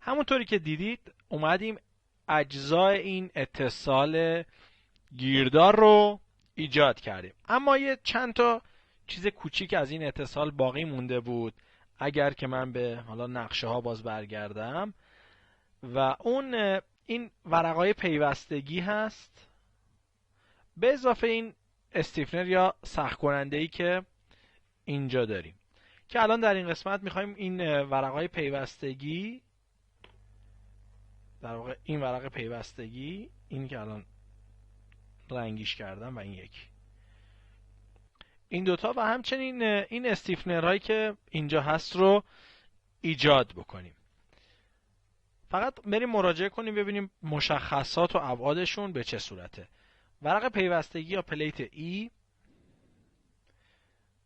همونطوری که دیدید اومدیم اجزای این اتصال گیردار رو ایجاد کردیم، اما یه چند تا چیز کوچیک از این اتصال باقی مونده بود. اگر که من به حالا نقشه ها باز برگردم و اون این ورقای پیوستگی هست به اضافه این استیفنر یا سخت کننده ای که اینجا داریم، که الان در این قسمت میخوایم این ورقای پیوستگی، در واقع این ورق پیوستگی، این که الان رنگیش کردم و این یکی، این دوتا و همچنین این استیفنرهایی که اینجا هست رو ایجاد بکنیم. فقط بریم مراجعه کنیم ببینیم مشخصات و ابعادشون به چه صورته. ورق پیوستگی یا پلیت E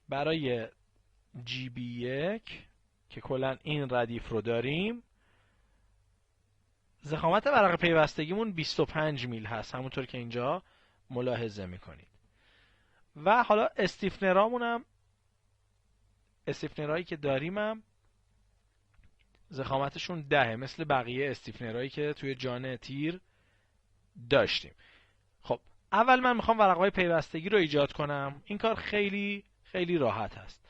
برای GB1 که کلا این ردیف رو داریم، ضخامت ورق پیوستگیمون 25 میل هست، همونطور که اینجا ملاحظه میکنید. و حالا استیفنرهایی که داریم هم ضخامتشون 10 مثل بقیه استیفنرهایی که توی جان تیر داشتیم. خب اول من میخوام ورقهای پیوستگی رو ایجاد کنم. این کار خیلی خیلی راحت هست،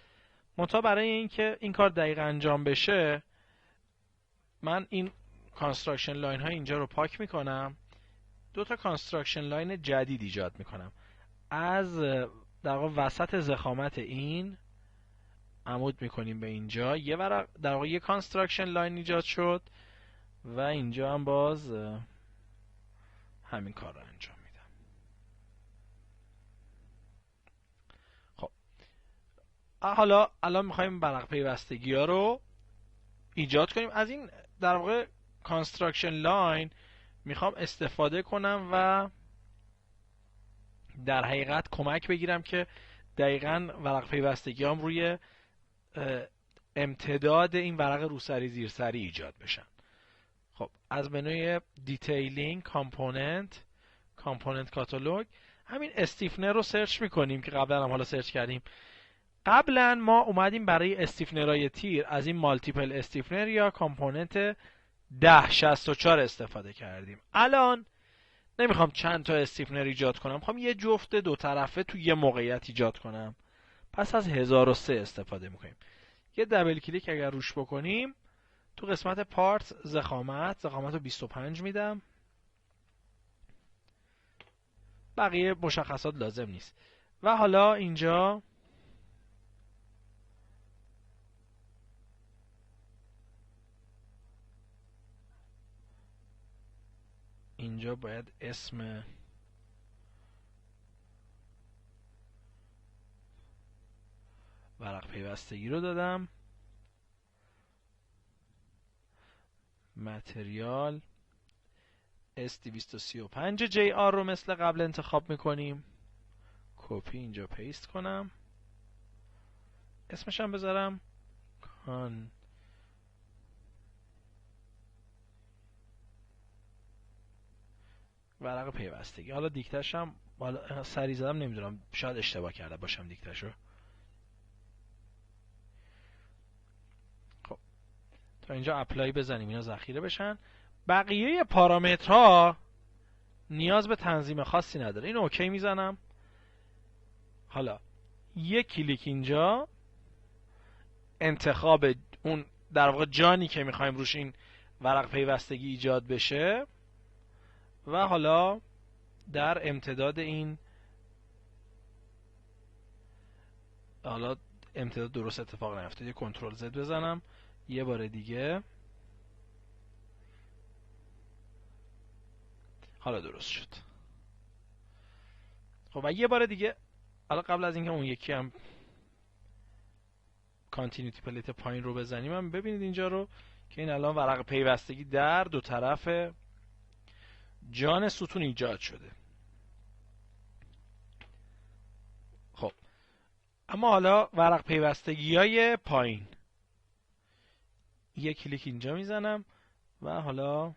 منتها برای اینکه این کار دقیق انجام بشه من این کانستراکشن لاین های اینجا رو پاک میکنم، دو تا کانستراکشن لاین جدید ایجاد میکنم. از در واقع وسط ضخامت این عمود میکنیم به اینجا، یه ورق در واقع یه کانستراکشن لاین ایجاد شد و اینجا هم باز همین کار رو انجام میدم. خب حالا الان میخوایم ورق پیوستگی ها رو ایجاد کنیم. از این در واقع کانستراکشن لاین میخوام استفاده کنم و در حقیقت کمک بگیرم که دقیقاً ورق پیوستگی هم روی امتداد این ورق روسری زیرسری ایجاد بشن. خب از منوی دیتیلینگ کامپوننت کاتالوگ همین استیفنر رو سرچ میکنیم که قبلا هم حالا سرچ کردیم. قبلا ما اومدیم برای استیفنرهای تیر از این مالتیپل استیفنر یا کامپوننت 1064 استفاده کردیم. الان نمیخوام چند تا استیفنر ایجاد کنم، میخوام یه جفت دو طرفه تو یه موقعیت ایجاد کنم، پس از 1003 استفاده میکنیم. یه دبل کلیک اگر روش بکنیم تو قسمت پارت ضخامت رو 25 میدم، بقیه مشخصات لازم نیست. و حالا اینجا باید اسم ورق پیوستگی رو دادم، متریال S235JR رو مثل قبل انتخاب میکنیم، کپی اینجا پیست کنم، اسمش هم بذارم ورق پیوستگی. حالا دیکته‌ش هم سری زدم، نمیدونم شاید اشتباه کرده باشم دیکته‌ش رو. خب تا اینجا اپلای بزنیم اینا ذخیره بشن. بقیه پارامترها نیاز به تنظیم خاصی نداره، اینو اوکی میزنم. حالا یک کلیک اینجا انتخاب اون در واقع جانی که میخوایم روش این ورق پیوستگی ایجاد بشه و حالا در امتداد این امتداد درست اتفاق نیفتاد، یه کنترل زد بزنم یه بار دیگه، حالا درست شد. خب و یه بار دیگه حالا قبل از اینکه اون یکی هم کانتینیتی پلیت پایین رو بزنیم هم ببینید اینجا رو که این الان ورق پیوستگی در دو طرف جان ستون ایجاد شده. خب اما حالا ورق پیوستگی های پایین، یک کلیک اینجا میزنم و حالا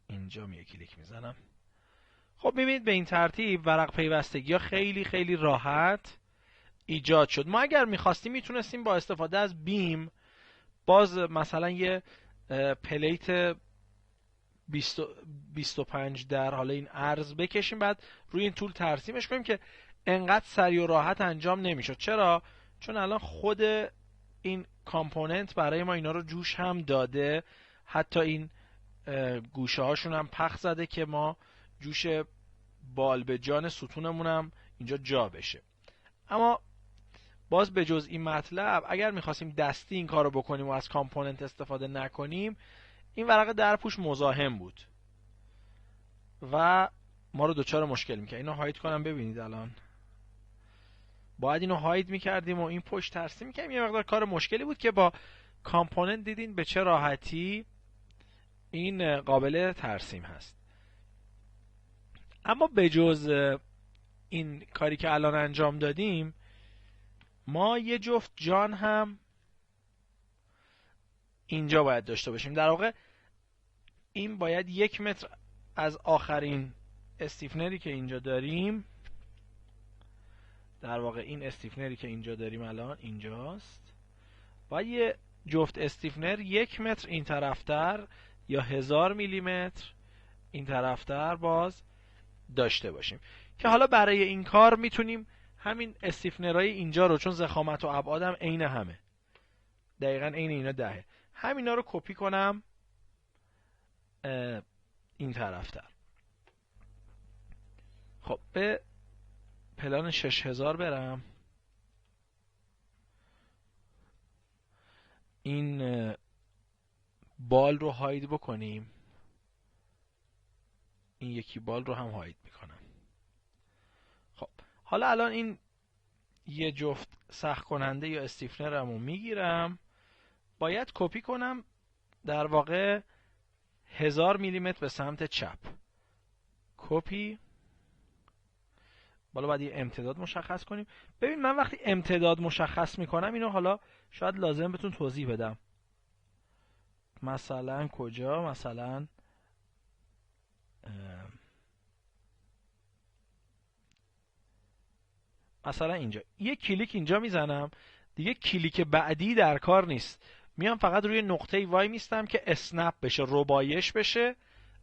اینجا یک کلیک میزنم. خب میبینید به این ترتیب ورق پیوستگی ها خیلی خیلی راحت ایجاد شد. ما اگر میخواستیم میتونستیم با استفاده از بیم باز مثلا یه پلیت 25 در حالا این عرض بکشیم، بعد روی این طول ترسیمش کنیم که انقدر سریع و راحت انجام نمیشد. چرا؟ چون الان خود این کامپوننت برای ما اینا رو جوش هم داده، حتی این گوشه هاشون هم پخ زده که ما جوش بال به جان ستونمون هم اینجا جا بشه. اما باز به جز این مطلب، اگر میخواستیم دستی این کار رو بکنیم و از کامپوننت استفاده نکنیم، این ورقه درپوش مزاحم بود و ما رو دوچار مشکل میکرد. اینو هاید کنم ببینید، الان باید اینو هاید میکردیم و این پشت ترسیم میکردیم. یه مقدار کار مشکلی بود که با کامپوننت دیدین به چه راحتی این قابل ترسیم هست. اما به جز این کاری که الان انجام دادیم، ما یه جفت جان هم اینجا باید داشته باشیم. در واقع این باید 1 متر از آخرین استیفنری که اینجا داریم، در واقع این استیفنری که اینجا داریم الان اینجاست، باید یه جفت استیفنر 1 متر این طرفتر یا 1000 میلیمتر این طرفتر باز داشته باشیم، که حالا برای این کار میتونیم همین استیفنرهای اینجا رو، چون ضخامت و ابعادم عین همه، دقیقاً عین اینا 10، همینا رو کپی کنم این طرفتر. خب به پلان 6000 برم، این بال رو هاید بکنیم، این یکی بال رو هم هاید میکنم. خب حالا الان این یه جفت سخت کننده یا استیفنرمو میگیرم، باید کپی کنم در واقع 1000 میلیمتر به سمت چپ. کپی، بالا باید یه امتداد مشخص کنیم. ببین من وقتی امتداد مشخص میکنم، اینو حالا شاید لازم بهتون توضیح بدم. مثلا کجا؟ مثلا اینجا یه کلیک اینجا میزنم، دیگه کلیک بعدی در کار نیست، میام فقط روی نقطه وای میستم که اسنپ بشه، ربایش بشه.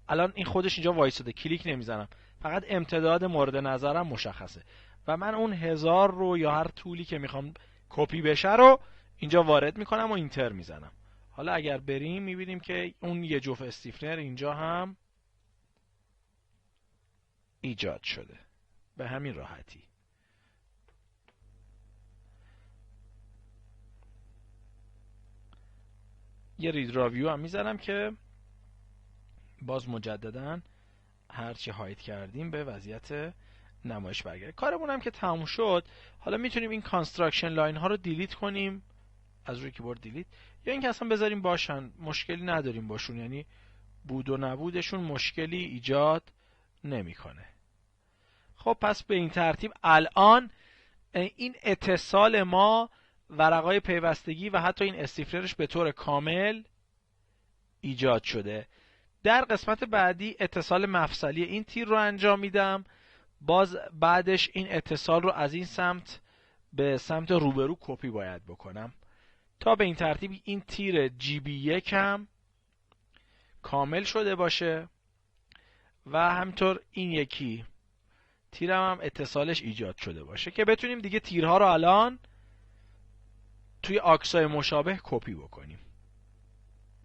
الان این خودش اینجا وایساده، کلیک نمیزنم، فقط امتداد مورد نظرم مشخصه و من اون 1000 رو یا هر طولی که میخوام کپی بشه رو اینجا وارد میکنم و اینتر میزنم. حالا اگر بریم میبینیم که اون یه جفت استیفنر اینجا هم ایجاد شده به همین راحتی. یه رید راویو هم میذارم که باز مجددا هرچی هاید کردیم به وضعیت نمایش برگرده. کارمون هم که تموم شد، حالا میتونیم این کانستراکشن لاین ها رو دیلیت کنیم از روی کیبورد دیلیت، یا اینکه اصلا بذاریم باشن، مشکلی نداریم باشون، یعنی بود و نبودشون مشکلی ایجاد نمیکنه. خب پس به این ترتیب الان این اتصال ما، ورقای پیوستگی و حتی این استیفنرش به طور کامل ایجاد شده. در قسمت بعدی اتصال مفصلی این تیر رو انجام میدم، باز بعدش این اتصال رو از این سمت به سمت روبرو کپی باید بکنم تا به این ترتیب این تیر GB1 هم کامل شده باشه و همینطور این یکی تیرم هم اتصالش ایجاد شده باشه که بتونیم دیگه تیرها رو الان توی آکسای مشابه کپی بکنیم.